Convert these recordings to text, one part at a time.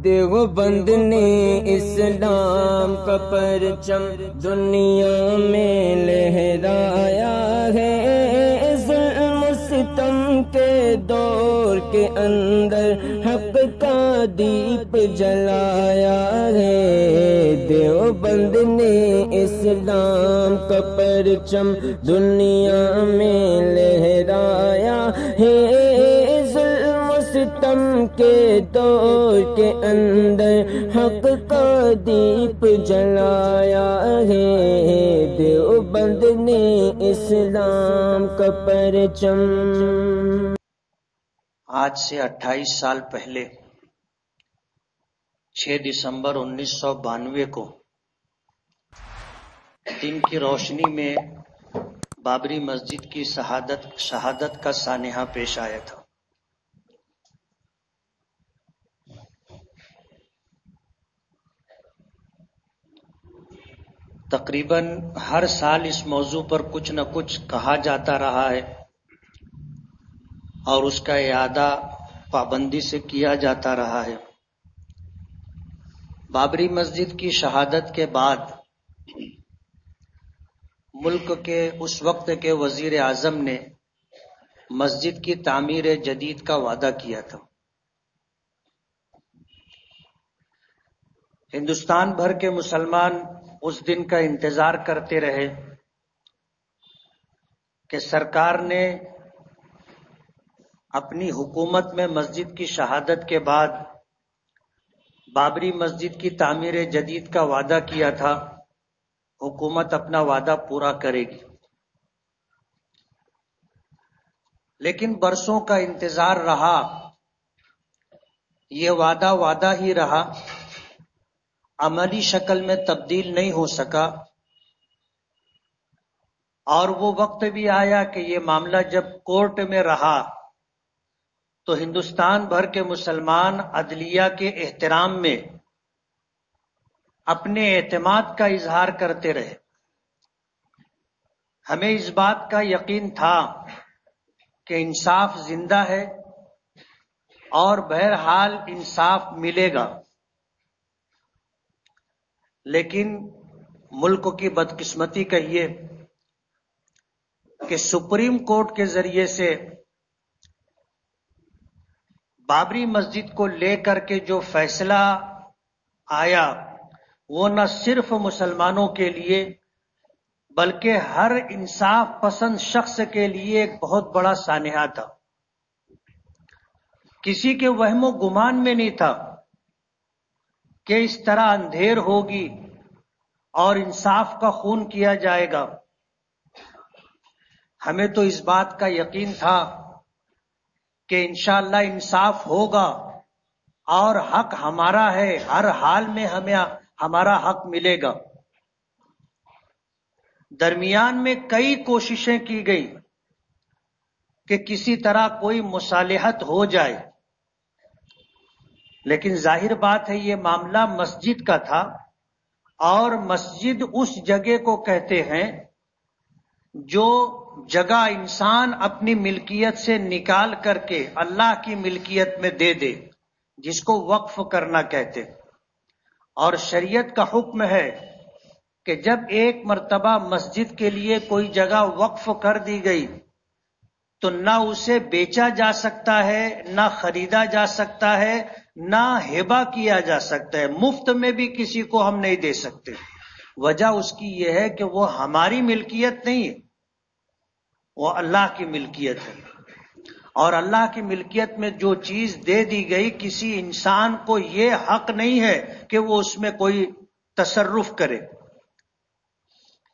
دیوبند نے اسلام کا پرچم دنیا میں لہرایا ہے، ظلم و ستم کے دور کے اندر حق کا دیپ جلایا ہے۔ دیوبند نے اسلام کا پرچم دنیا میں لہرایا ہے، ظلم و ستم کے دور کے اندر حق کا دیپ جلایا ہے۔ دیوبند نے اسلام کا پرچم۔ آج سے 28 سال پہلے 6 دسمبر 1992 کو دن کی روشنی میں بابری مسجد کی شہادت کا سانحہ پیش آیا تھا۔ تقریباً ہر سال اس موضوع پر کچھ نہ کچھ کہا جاتا رہا ہے اور اس کا اعادہ پابندی سے کیا جاتا رہا ہے۔ بابری مسجد کی شہادت کے بعد ملک کے اس وقت کے وزیر اعظم نے مسجد کی تعمیر جدید کا وعدہ کیا تھا۔ ہندوستان بھر کے مسلمان اس دن کا انتظار کرتے رہے کہ سرکار نے اپنی حکومت میں مسجد کی شہادت کے بعد بابری مسجد کی تعمیر جدید کا وعدہ کیا تھا، حکومت اپنا وعدہ پورا کرے گی۔ لیکن برسوں کا انتظار رہا، یہ وعدہ ہی رہا، عملی شکل میں تبدیل نہیں ہو سکا، اور وہ وقت بھی آیا کہ یہ معاملہ جب کورٹ میں رہا تو ہندوستان بھر کے مسلمان عدلیہ کے احترام میں اپنے اعتماد کا اظہار کرتے رہے۔ ہمیں اس بات کا یقین تھا کہ انصاف زندہ ہے اور بہرحال انصاف ملے گا، لیکن ملک کی بدقسمتی کہیے کہ سپریم کورٹ کے ذریعے سے بابری مسجد کو لے کر کے جو فیصلہ آیا وہ نہ صرف مسلمانوں کے لیے بلکہ ہر انصاف پسند شخص کے لیے ایک بہت بڑا سانحہ تھا۔ کسی کے وہم و گمان میں نہیں تھا کہ اس طرح اندھیر ہوگی اور انصاف کا خون کیا جائے گا۔ ہمیں تو اس بات کا یقین تھا کہ انشاءاللہ انصاف ہوگا اور حق ہمارا ہے، ہر حال میں ہمیں ہمارا حق ملے گا۔ درمیان میں کئی کوششیں کی گئی کہ کسی طرح کوئی مصالحت ہو جائے، لیکن ظاہر بات ہے یہ معاملہ مسجد کا تھا، اور مسجد اس جگہ کو کہتے ہیں جو جگہ انسان اپنی ملکیت سے نکال کر کے اللہ کی ملکیت میں دے دے، جس کو وقف کرنا کہتے۔ اور شریعت کا حکم ہے کہ جب ایک مرتبہ مسجد کے لیے کوئی جگہ وقف کر دی گئی تو نہ اسے بیچا جا سکتا ہے، نہ خریدا جا سکتا ہے، نہ ہبہ کیا جا سکتا ہے، مفت میں بھی کسی کو ہم نہیں دے سکتے۔ وجہ اس کی یہ ہے کہ وہ ہماری ملکیت نہیں ہے، وہ اللہ کی ملکیت ہے، اور اللہ کی ملکیت میں جو چیز دے دی گئی کسی انسان کو یہ حق نہیں ہے کہ وہ اس میں کوئی تصرف کرے۔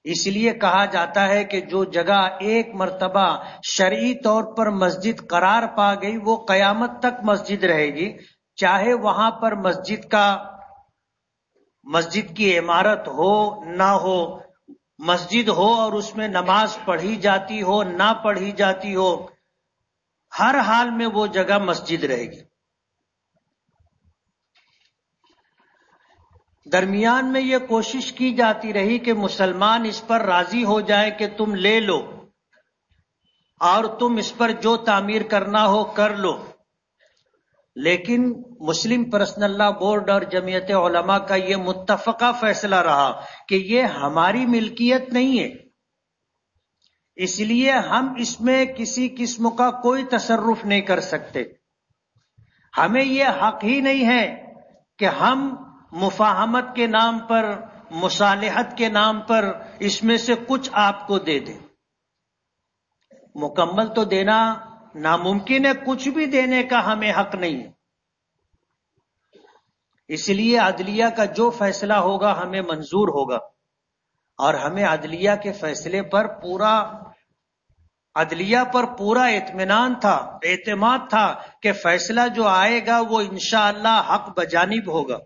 اس لیے کہا جاتا ہے کہ جو جگہ ایک مرتبہ شرعی طور پر مسجد قرار پا گئی وہ قیامت تک مسجد رہے گی، چاہے وہاں پر مسجد کی عمارت ہو نہ ہو، مسجد ہو اور اس میں نماز پڑھی جاتی ہو نہ پڑھی جاتی ہو، ہر حال میں وہ جگہ مسجد رہے گی۔ درمیان میں یہ کوشش کی جاتی رہی کہ مسلمان اس پر راضی ہو جائے کہ تم لے لو اور تم اس پر جو تعمیر کرنا ہو کر لو، لیکن مسلم پرسنل لا بورڈ اور جمعیت علماء کا یہ متفقہ فیصلہ رہا کہ یہ ہماری ملکیت نہیں ہے، اس لیے ہم اس میں کسی قسم کا کوئی تصرف نہیں کر سکتے. ہمیں یہ حق ہی نہیں ہے کہ ہم مفاہمت کے نام پر، مصالحت کے نام پر اس میں سے کچھ آپ کو دے دیں. مکمل تو دینا ناممکن ہے، کچھ بھی دینے کا ہمیں حق نہیں ہے. اس لیے عدلیہ کا جو فیصلہ ہوگا ہمیں منظور ہوگا، اور ہمیں عدلیہ کے فیصلے پر پورا اطمینان تھا، اعتماد تھا کہ فیصلہ جو آئے گا وہ انشاءاللہ حق بجانب ہوگا.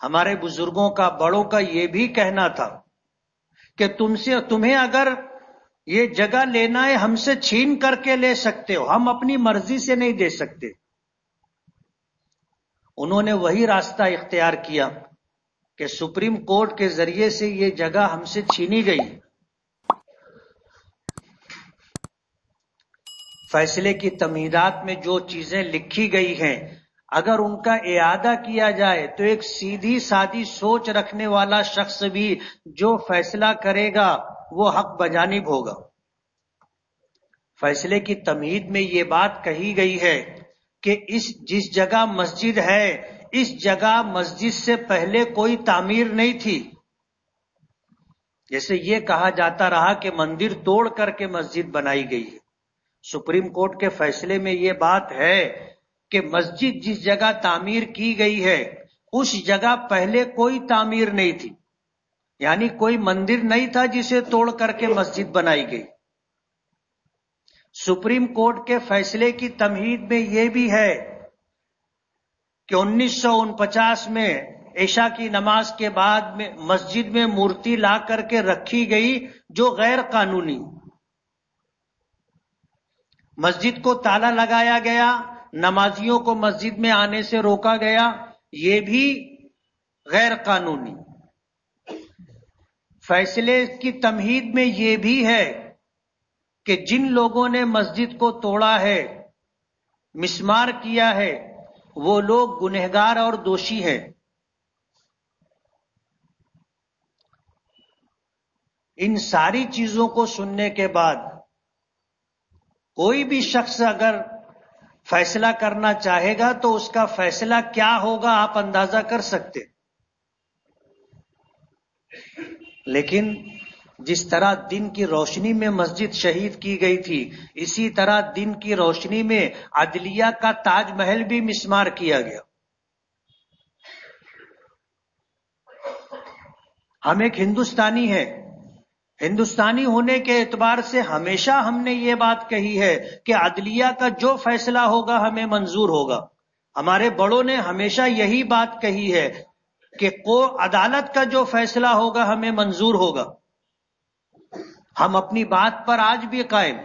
ہمارے بزرگوں کا، بڑوں کا یہ بھی کہنا تھا کہ تمہیں اگر یہ جگہ لینا ہے ہم سے چھین کر کے لے سکتے ہو، ہم اپنی مرضی سے نہیں دے سکتے. انہوں نے وہی راستہ اختیار کیا کہ سپریم کورٹ کے ذریعے سے یہ جگہ ہم سے چھینی گئی. فیصلے کی تمہیدات میں جو چیزیں لکھی گئی ہیں اگر ان کا اعادہ کیا جائے تو ایک سیدھی سادی سوچ رکھنے والا شخص بھی جو فیصلہ کرے گا وہ حق بجانب ہوگا. فیصلے کی تمہید میں یہ بات کہی گئی ہے کہ جس جگہ مسجد ہے اس جگہ مسجد سے پہلے کوئی تعمیر نہیں تھی. جیسے یہ کہا جاتا رہا کہ مندر توڑ کر کے مسجد بنائی گئی ہے. سپریم کورٹ کے فیصلے میں یہ بات ہے کہ مسجد جس جگہ تعمیر کی گئی ہے اس جگہ پہلے کوئی تعمیر نہیں تھی، یعنی کوئی مندر نہیں تھا جسے توڑ کر کے مسجد بنائی گئی. سپریم کورٹ کے فیصلے کی تمہید میں یہ بھی ہے کہ 1949 میں عشاء کی نماز کے بعد میں مسجد میں مورتی لا کر کے رکھی گئی جو غیر قانونی. مسجد کو تالا لگایا گیا، نمازیوں کو مسجد میں آنے سے روکا گیا، یہ بھی غیر قانونی. فیصلے کی تمہید میں یہ بھی ہے کہ جن لوگوں نے مسجد کو توڑا ہے، مسمار کیا ہے، وہ لوگ گنہگار اور دوشی ہیں. ان ساری چیزوں کو سننے کے بعد کوئی بھی شخص اگر فیصلہ کرنا چاہے گا تو اس کا فیصلہ کیا ہوگا آپ اندازہ کر سکتے. لیکن جس طرح دن کی روشنی میں مسجد شہید کی گئی تھی اسی طرح دن کی روشنی میں عدلیہ کا تاج محل بھی مسمار کیا گیا. ہم ایک ہندوستانی ہیں، ہندوستانی ہونے کے اعتبار سے ہمیشہ ہم نے یہ بات کہی ہے کہ عدلیہ کا جو فیصلہ ہوگا ہمیں منظور ہوگا. ہمارے بڑوں نے ہمیشہ یہی بات کہی ہے کہ عدالت کا جو فیصلہ ہوگا ہمیں منظور ہوگا. ہم اپنی بات پر آج بھی قائم.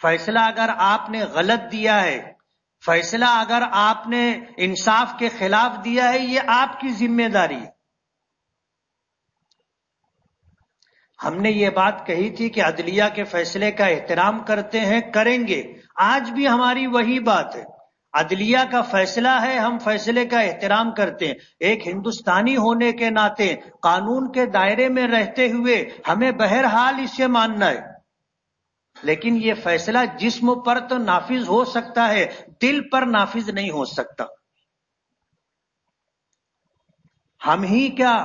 فیصلہ اگر آپ نے غلط دیا ہے، فیصلہ اگر آپ نے انصاف کے خلاف دیا ہے، یہ آپ کی ذمہ داری ہے. ہم نے یہ بات کہی تھی کہ عدلیہ کے فیصلے کا احترام کرتے ہیں، کریں گے. آج بھی ہماری وہی بات ہے. عدلیہ کا فیصلہ ہے، ہم فیصلے کا احترام کرتے ہیں. ایک ہندوستانی ہونے کے ناطے قانون کے دائرے میں رہتے ہوئے ہمیں بہرحال اسے ماننا ہے. لیکن یہ فیصلہ جسم پر تو نافذ ہو سکتا ہے، دل پر نافذ نہیں ہو سکتا. ہم ہی کیا،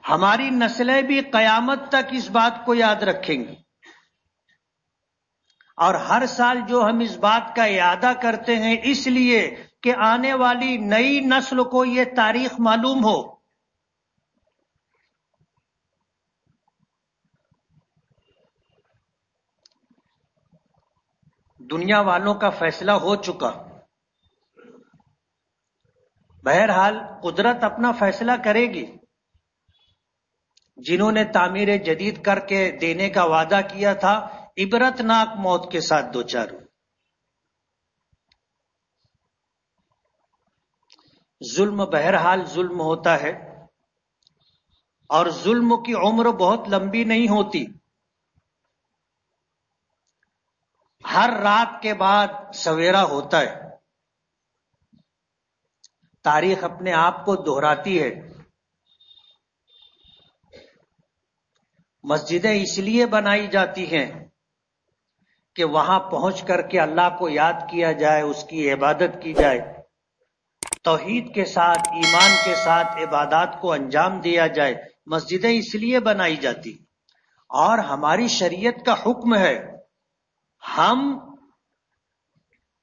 ہماری نسلیں بھی قیامت تک اس بات کو یاد رکھیں گی. اور ہر سال جو ہم اس بات کا اعادہ کرتے ہیں اس لیے کہ آنے والی نئی نسل کو یہ تاریخ معلوم ہو. دنیا والوں کا فیصلہ ہو چکا. بہرحال قدرت اپنا فیصلہ کرے گی. جنہوں نے تعمیر جدید کر کے دینے کا وعدہ کیا تھا عبرت ناک موت کے ساتھ دوچار ہوئے. ظلم بہرحال ظلم ہوتا ہے، اور ظلم کی عمر بہت لمبی نہیں ہوتی. ہر رات کے بعد سویرا ہوتا ہے. تاریخ اپنے آپ کو دہراتی ہے. مسجدیں اس لیے بنائی جاتی ہیں کہ وہاں پہنچ کر کے اللہ کو یاد کیا جائے، اس کی عبادت کی جائے، توحید کے ساتھ، ایمان کے ساتھ عبادات کو انجام دیا جائے. مسجدیں اس لیے بنائی جاتی. اور ہماری شریعت کا حکم ہے ہم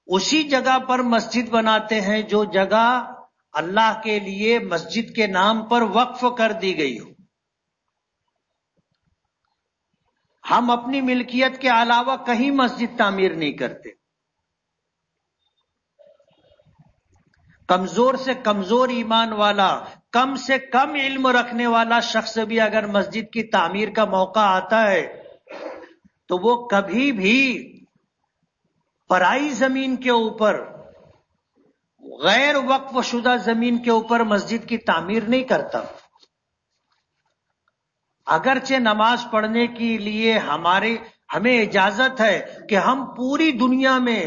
اسی جگہ پر مسجد بناتے ہیں جو جگہ اللہ کے لیے مسجد کے نام پر وقف کر دی گئی ہو. ہم اپنی ملکیت کے علاوہ کہیں مسجد تعمیر نہیں کرتے. کمزور سے کمزور ایمان والا، کم سے کم علم رکھنے والا شخص بھی اگر مسجد کی تعمیر کا موقع آتا ہے تو وہ کبھی بھی پرائی زمین کے اوپر، غیر وقف شدہ زمین کے اوپر مسجد کی تعمیر نہیں کرتا. اگرچہ نماز پڑھنے کے لیے ہمیں اجازت ہے کہ ہم پوری دنیا میں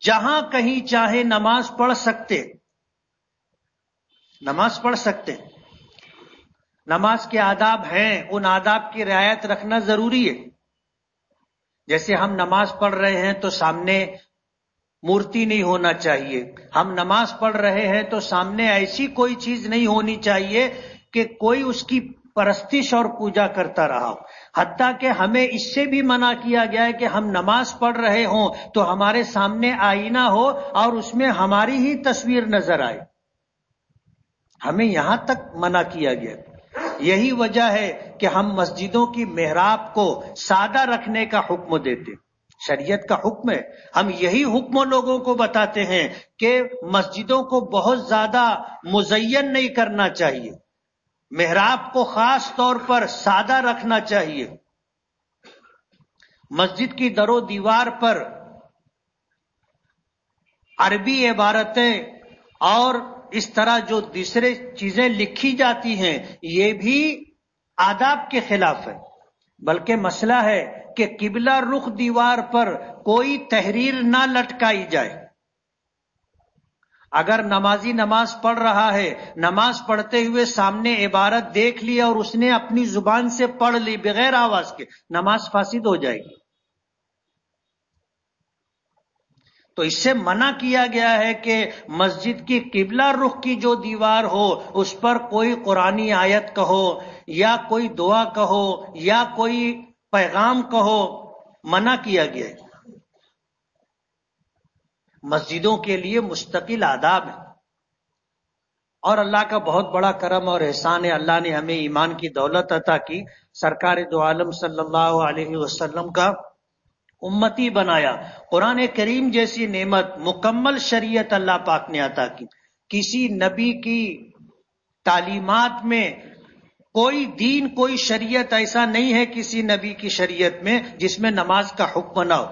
جہاں کہیں چاہے نماز پڑھ سکتے. نماز کے آداب ہیں، ان آداب کی رعایت رکھنا ضروری ہے. جیسے ہم نماز پڑھ رہے ہیں تو سامنے مورتی نہیں ہونا چاہیے. ہم نماز پڑھ رہے ہیں تو سامنے ایسی کوئی چیز نہیں ہونی چاہیے کہ کوئی اس کی پرستش اور پوجا کرتا رہا. حتیٰ کہ ہمیں اس سے بھی منع کیا گیا ہے کہ ہم نماز پڑھ رہے ہوں تو ہمارے سامنے آئینہ ہو اور اس میں ہماری ہی تصویر نظر آئے. ہمیں یہاں تک منع کیا گیا. یہی وجہ ہے کہ ہم مسجدوں کی محراب کو سادہ رکھنے کا حکم دیتے. شریعت کا حکم ہے. ہم یہی حکم لوگوں کو بتاتے ہیں کہ مسجدوں کو بہت زیادہ مزین نہیں کرنا چاہیے، محراب کو خاص طور پر سادہ رکھنا چاہیے. مسجد کی در و دیوار پر عربی عبارتیں اور اس طرح جو دوسرے چیزیں لکھی جاتی ہیں یہ بھی آداب کے خلاف ہے. بلکہ مسئلہ ہے کہ قبلہ رخ دیوار پر کوئی تحریر نہ لٹکائی جائے. اگر نمازی نماز پڑھ رہا ہے، نماز پڑھتے ہوئے سامنے عبارت دیکھ لی اور اس نے اپنی زبان سے پڑھ لی بغیر آواز کے، نماز فاسد ہو جائے گی. تو اس سے منع کیا گیا ہے کہ مسجد کی قبلہ رخ کی جو دیوار ہو اس پر کوئی قرآنی آیت کہو یا کوئی دعا کہو یا کوئی پیغام کہو، منع کیا گیا ہے. مسجدوں کے لیے مستقل آداب ہے. اور اللہ کا بہت بڑا کرم اور احسان ہے، اللہ نے ہمیں ایمان کی دولت عطا کی، سرکار دو عالم صلی اللہ علیہ وسلم کا امتی بنایا. قرآن کریم جیسی نعمت، مکمل شریعت اللہ پاک نے عطا کی. کسی نبی کی تعلیمات میں کوئی دین، کوئی شریعت ایسا نہیں ہے کسی نبی کی شریعت میں جس میں نماز کا حکم نہ ہو.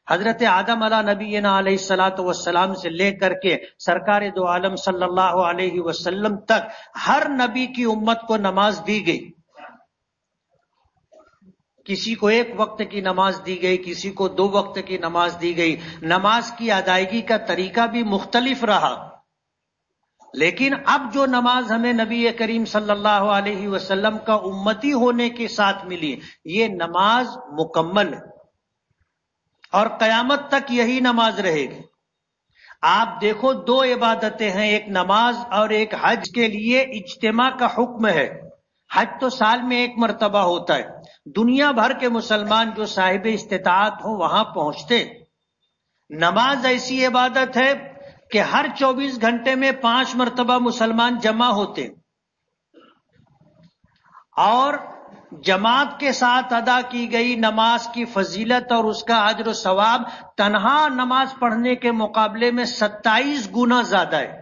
حضرت آدم علیہ نبینا علیہ الصلوۃ والسلام سے لے کر کے سرکار دو عالم صلی اللہ علیہ وسلم تک ہر نبی کی امت کو نماز دی گئی. کسی کو ایک وقت کی نماز دی گئی، کسی کو 2 وقت کی نماز دی گئی. نماز کی ادائیگی کا طریقہ بھی مختلف رہا. لیکن اب جو نماز ہمیں نبی کریم صلی اللہ علیہ وسلم کا امتی ہونے کے ساتھ ملی، یہ نماز مکمل ہے اور قیامت تک یہی نماز رہے گی. آپ دیکھو 2 عبادتیں ہیں، ایک نماز اور ایک حج کے لیے اجتماع کا حکم ہے. حج تو سال میں 1 مرتبہ ہوتا ہے. دنیا بھر کے مسلمان جو صاحب استطاعت ہوں وہاں پہنچتے. نماز ایسی عبادت ہے کہ ہر 24 گھنٹے میں 5 مرتبہ مسلمان جمع ہوتے اور جماعت کے ساتھ ادا کی گئی نماز کی فضیلت اور اس کا اجر و ثواب تنہا نماز پڑھنے کے مقابلے میں 27 گنا زیادہ ہے.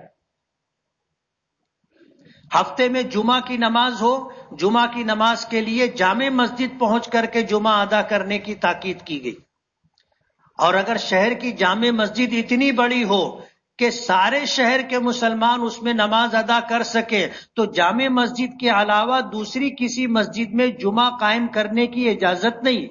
ہفتے میں جمعہ کی نماز ہو، جمعہ کی نماز کے لیے جامع مسجد پہنچ کر کے جمعہ ادا کرنے کی تاکید کی گئی. اور اگر شہر کی جامع مسجد اتنی بڑی ہو کہ سارے شہر کے مسلمان اس میں نماز ادا کر سکے تو جامع مسجد کے علاوہ دوسری کسی مسجد میں جمعہ قائم کرنے کی اجازت نہیں.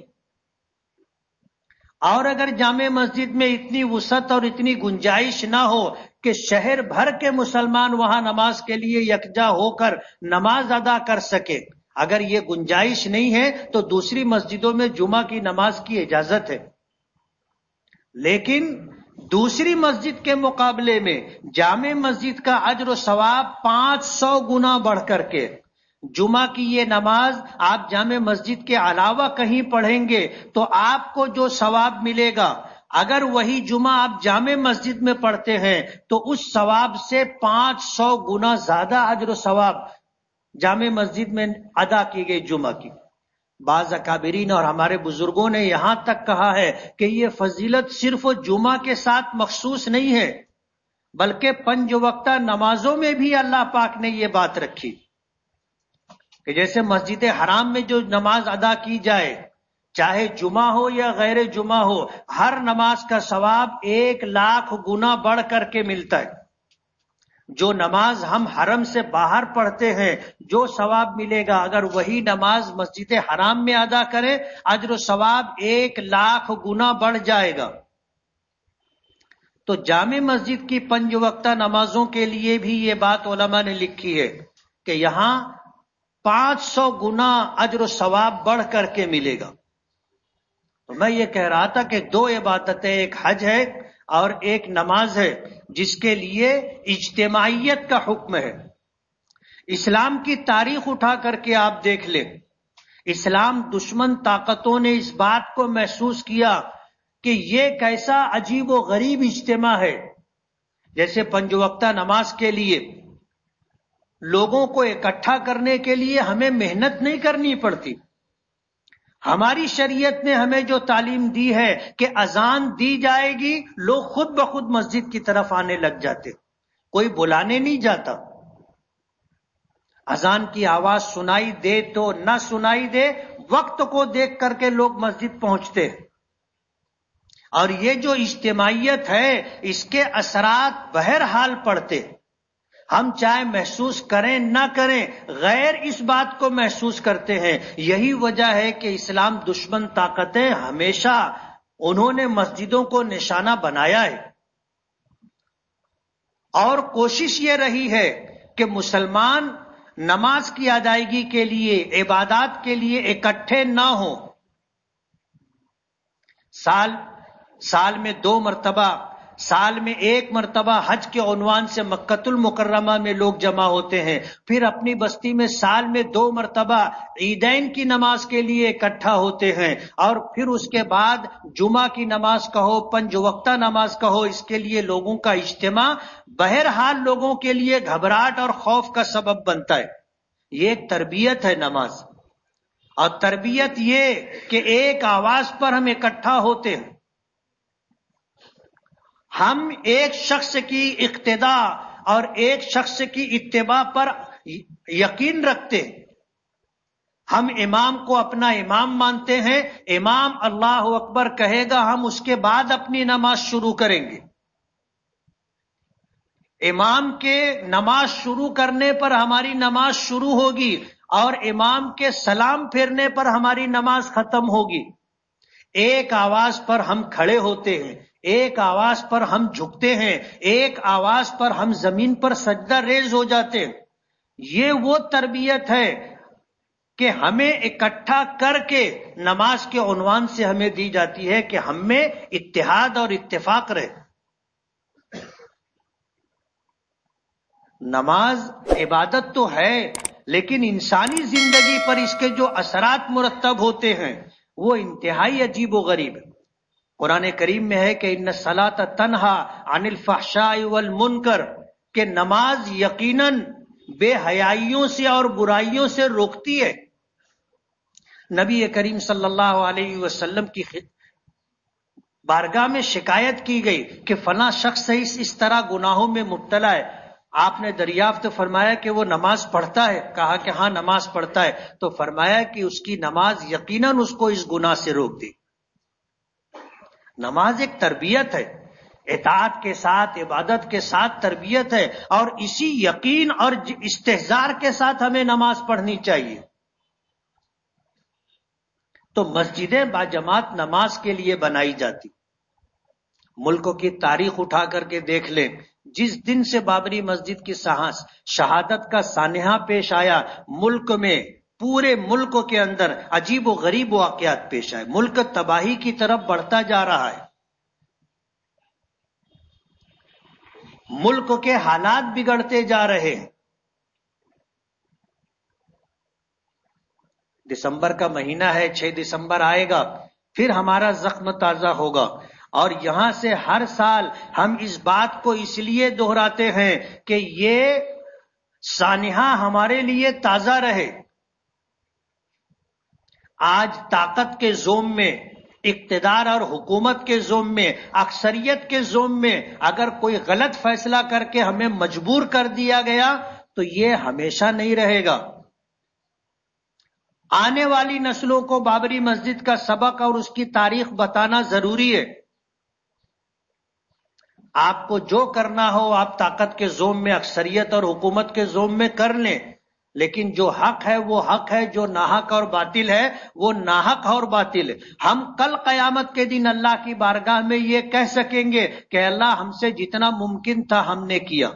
اور اگر جامع مسجد میں اتنی وسعت اور اتنی گنجائش نہ ہو کہ شہر بھر کے مسلمان وہاں نماز کے لیے یکجا ہو کر نماز ادا کر سکے، اگر یہ گنجائش نہیں ہے تو دوسری مسجدوں میں جمعہ کی نماز کی اجازت ہے، لیکن دوسری مسجد کے مقابلے میں جامع مسجد کا اجر و ثواب 500 گنا بڑھ کر کے، جمعہ کی یہ نماز آپ جامع مسجد کے علاوہ کہیں پڑھیں گے تو آپ کو جو ثواب ملے گا، اگر وہی جمعہ آپ جامع مسجد میں پڑھتے ہیں تو اس ثواب سے 500 گنا زیادہ اجر و ثواب جامع مسجد میں ادا کی گئی جمعہ کی۔ بعض اکابرین اور ہمارے بزرگوں نے یہاں تک کہا ہے کہ یہ فضیلت صرف جمعہ کے ساتھ مخصوص نہیں ہے، بلکہ 5 وقتہ نمازوں میں بھی اللہ پاک نے یہ بات رکھی کہ جیسے مسجد حرام میں جو نماز ادا کی جائے، چاہے جمعہ ہو یا غیر جمعہ ہو، ہر نماز کا ثواب 1,00,000 گنا بڑھ کر کے ملتا ہے۔ جو نماز ہم حرم سے باہر پڑھتے ہیں جو ثواب ملے گا، اگر وہی نماز مسجد حرام میں ادا کرے اجر و ثواب 1,00,000 گنا بڑھ جائے گا۔ تو جامع مسجد کی 5 وقتہ نمازوں کے لیے بھی یہ بات علماء نے لکھی ہے کہ یہاں 500 گنا اجر و ثواب بڑھ کر کے ملے گا۔ تو میں یہ کہہ رہا تھا کہ 2 عبادتیں، ایک حج ہے اور ایک نماز ہے، جس کے لیے اجتماعیت کا حکم ہے۔ اسلام کی تاریخ اٹھا کر کے آپ دیکھ لیں، اسلام دشمن طاقتوں نے اس بات کو محسوس کیا کہ یہ کیسا عجیب و غریب اجتماع ہے۔ جیسے 5 وقتہ نماز کے لیے لوگوں کو اکٹھا کرنے کے لیے ہمیں محنت نہیں کرنی پڑتی۔ ہماری شریعت نے ہمیں جو تعلیم دی ہے کہ اذان دی جائے گی، لوگ خود بخود مسجد کی طرف آنے لگ جاتے، کوئی بلانے نہیں جاتا۔ اذان کی آواز سنائی دے تو نہ سنائی دے، وقت کو دیکھ کر کے لوگ مسجد پہنچتے۔ اور یہ جو اجتماعیت ہے اس کے اثرات بہرحال پڑتے، ہم چاہے محسوس کریں نہ کریں، غیر اس بات کو محسوس کرتے ہیں۔ یہی وجہ ہے کہ اسلام دشمن طاقتیں ہمیشہ انہوں نے مسجدوں کو نشانہ بنایا ہے، اور کوشش یہ رہی ہے کہ مسلمان نماز کی ادائیگی کے لیے، عبادات کے لیے اکٹھے نہ ہوں۔ سال میں 2 مرتبہ، سال میں 1 مرتبہ حج کے عنوان سے مکۃ المکرمہ میں لوگ جمع ہوتے ہیں، پھر اپنی بستی میں سال میں 2 مرتبہ عیدین کی نماز کے لیے اکٹھا ہوتے ہیں، اور پھر اس کے بعد جمعہ کی نماز کہو، 5 وقتہ نماز کہو، اس کے لیے لوگوں کا اجتماع بہرحال لوگوں کے لیے گھبراہٹ اور خوف کا سبب بنتا ہے۔ یہ ایک تربیت ہے نماز، اور تربیت یہ کہ ایک آواز پر ہم اکٹھا ہوتے ہیں، ہم ایک شخص کی اقتداء اور ایک شخص کی اتباع پر یقین رکھتے ہیں۔ ہم امام کو اپنا امام مانتے ہیں، امام اللہ اکبر کہے گا، ہم اس کے بعد اپنی نماز شروع کریں گے۔ امام کے نماز شروع کرنے پر ہماری نماز شروع ہوگی، اور امام کے سلام پھیرنے پر ہماری نماز ختم ہوگی۔ ایک آواز پر ہم کھڑے ہوتے ہیں، ایک آواز پر ہم جھکتے ہیں، ایک آواز پر ہم زمین پر سجدہ ریز ہو جاتے ہیں۔ یہ وہ تربیت ہے کہ ہمیں اکٹھا کر کے نماز کے عنوان سے ہمیں دی جاتی ہے کہ ہم میں اتحاد اور اتفاق رہے۔ نماز عبادت تو ہے، لیکن انسانی زندگی پر اس کے جو اثرات مرتب ہوتے ہیں وہ انتہائی عجیب و غریب ہے۔ قرآن کریم میں ہے کہ ان الصلاۃ تنہا عن الفحشاء والمنکر، کہ نماز یقیناً بے حیائیوں سے اور برائیوں سے روکتی ہے۔ نبی کریم صلی اللہ علیہ وسلم کی بارگاہ میں شکایت کی گئی کہ فلاں شخص اس طرح گناہوں میں مبتلا ہے۔ آپ نے دریافت فرمایا کہ وہ نماز پڑھتا ہے؟ کہا کہ ہاں نماز پڑھتا ہے۔ تو فرمایا کہ اس کی نماز یقیناً اس کو اس گناہ سے روک دی۔ نماز ایک تربیت ہے، اطاعت کے ساتھ، عبادت کے ساتھ تربیت ہے، اور اسی یقین اور استحضار کے ساتھ ہمیں نماز پڑھنی چاہیے۔ تو مسجدیں باجماعت نماز کے لیے بنائی جاتی. ملک کی تاریخ اٹھا کر کے دیکھ لیں، جس دن سے بابری مسجد کی شہادت کا سانحہ پیش آیا، ملک میں پورے ملک کے اندر عجیب و غریب واقعات پیش آئے. ملک تباہی کی طرف بڑھتا جا رہا ہے، ملک کے حالات بگڑتے جا رہے ہیں. دسمبر کا مہینہ ہے، 6 دسمبر آئے گا، پھر ہمارا زخم تازہ ہوگا. اور یہاں سے ہر سال ہم اس بات کو اس لیے دہراتے ہیں کہ یہ سانحہ ہمارے لیے تازہ رہے. آج طاقت کے زوم میں، اقتدار اور حکومت کے زوم میں، اکثریت کے زوم میں اگر کوئی غلط فیصلہ کر کے ہمیں مجبور کر دیا گیا تو یہ ہمیشہ نہیں رہے گا. آنے والی نسلوں کو بابری مسجد کا سبق اور اس کی تاریخ بتانا ضروری ہے. آپ کو جو کرنا ہو آپ طاقت کے زوم میں، اکثریت اور حکومت کے زوم میں کر لیں، لیکن جو حق ہے وہ حق ہے، جو ناحق اور باطل ہے وہ ناحق اور باطل ہے. ہم کل قیامت کے دن اللہ کی بارگاہ میں یہ کہہ سکیں گے کہ اللہ ہم سے جتنا ممکن تھا ہم نے کیا.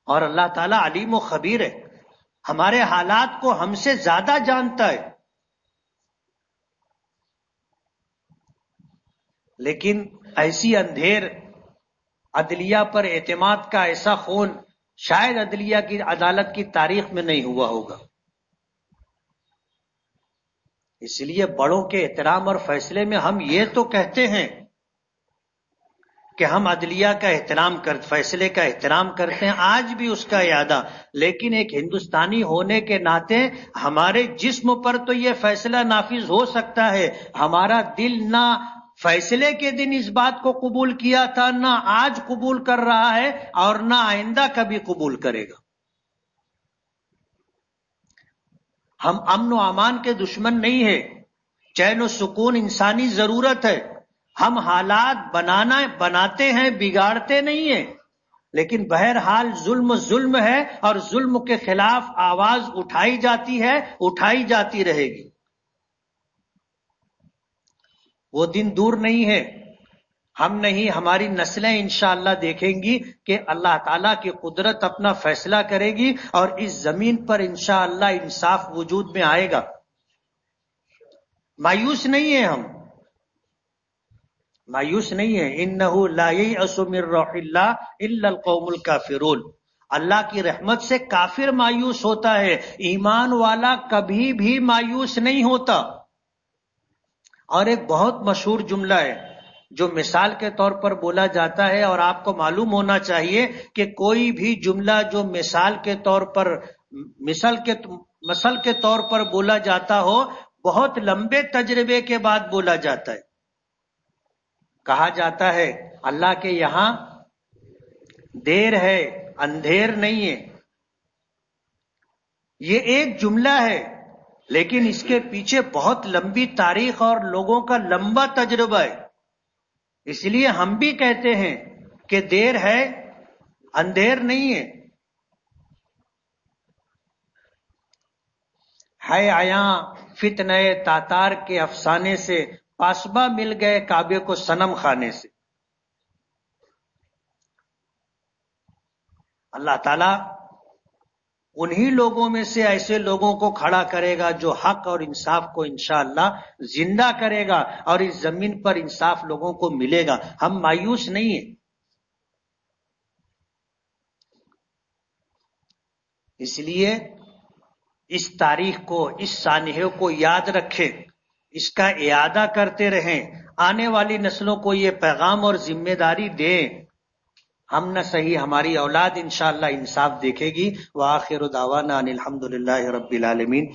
اور اللہ تعالیٰ علیم و خبیر ہے، ہمارے حالات کو ہم سے زیادہ جانتا ہے. لیکن ایسی اندھیر، عدلیہ پر اعتماد کا ایسا خون شاید عدلیہ کی عدالت کی تاریخ میں نہیں ہوا ہوگا. اس لیے بڑوں کے احترام اور فیصلے میں ہم یہ تو کہتے ہیں کہ ہم عدلیہ کا احترام فیصلے کا احترام کرتے ہیں، آج بھی اس کا اعادہ. لیکن ایک ہندوستانی ہونے کے ناطے ہمارے جسم پر تو یہ فیصلہ نافذ ہو سکتا ہے، ہمارا دل نہ فیصلے کے دن اس بات کو قبول کیا تھا، نہ آج قبول کر رہا ہے اور نہ آئندہ کبھی قبول کرے گا. ہم امن و امان کے دشمن نہیں ہیں، چین و سکون انسانی ضرورت ہے. ہم حالات بناتے ہیں، بگاڑتے نہیں ہیں، لیکن بہرحال ظلم ہے اور ظلم کے خلاف آواز اٹھائی جاتی ہے، اٹھائی جاتی رہے گی. وہ دن دور نہیں ہے، ہم نہیں ہماری نسلیں انشاءاللہ دیکھیں گی کہ اللہ تعالیٰ کی قدرت اپنا فیصلہ کرے گی اور اس زمین پر انشاءاللہ انصاف وجود میں آئے گا. مایوس نہیں ہیں ہم، مایوس نہیں ہیں. انہ لا ییأس من روح اللہ الا القوم الکافرون. اللہ کی رحمت سے کافر مایوس ہوتا ہے، ایمان والا کبھی بھی مایوس نہیں ہوتا. اور ایک بہت مشہور جملہ ہے جو مثال کے طور پر بولا جاتا ہے، اور آپ کو معلوم ہونا چاہیے کہ کوئی بھی جملہ جو مثال کے طور پر مثل کے طور پر بولا جاتا ہو، بہت لمبے تجربے کے بعد بولا جاتا ہے. کہا جاتا ہے اللہ کے یہاں دیر ہے، اندھیر نہیں ہے. یہ ایک جملہ ہے لیکن اس کے پیچھے بہت لمبی تاریخ اور لوگوں کا لمبا تجربہ ہے. اس لیے ہم بھی کہتے ہیں کہ دیر ہے، اندھیر نہیں ہے. عیاں فتنہ تاتار کے افسانے سے پاسبہ مل گئے کعبے کو صنم خانے سے. اللہ تعالیٰ انہی لوگوں میں سے ایسے لوگوں کو کھڑا کرے گا جو حق اور انصاف کو انشاءاللہ زندہ کرے گا، اور اس زمین پر انصاف لوگوں کو ملے گا. ہم مایوس نہیں ہیں. اس لیے اس تاریخ کو، اس سانحے کو یاد رکھیں، اس کا اعادہ کرتے رہیں، آنے والی نسلوں کو یہ پیغام اور ذمہ داری دیں. ہم نہ صحیح ہماری اولاد انشاءاللہ انصاف دیکھے گی. وآخر دعوانا ان الحمدللہ رب العالمین.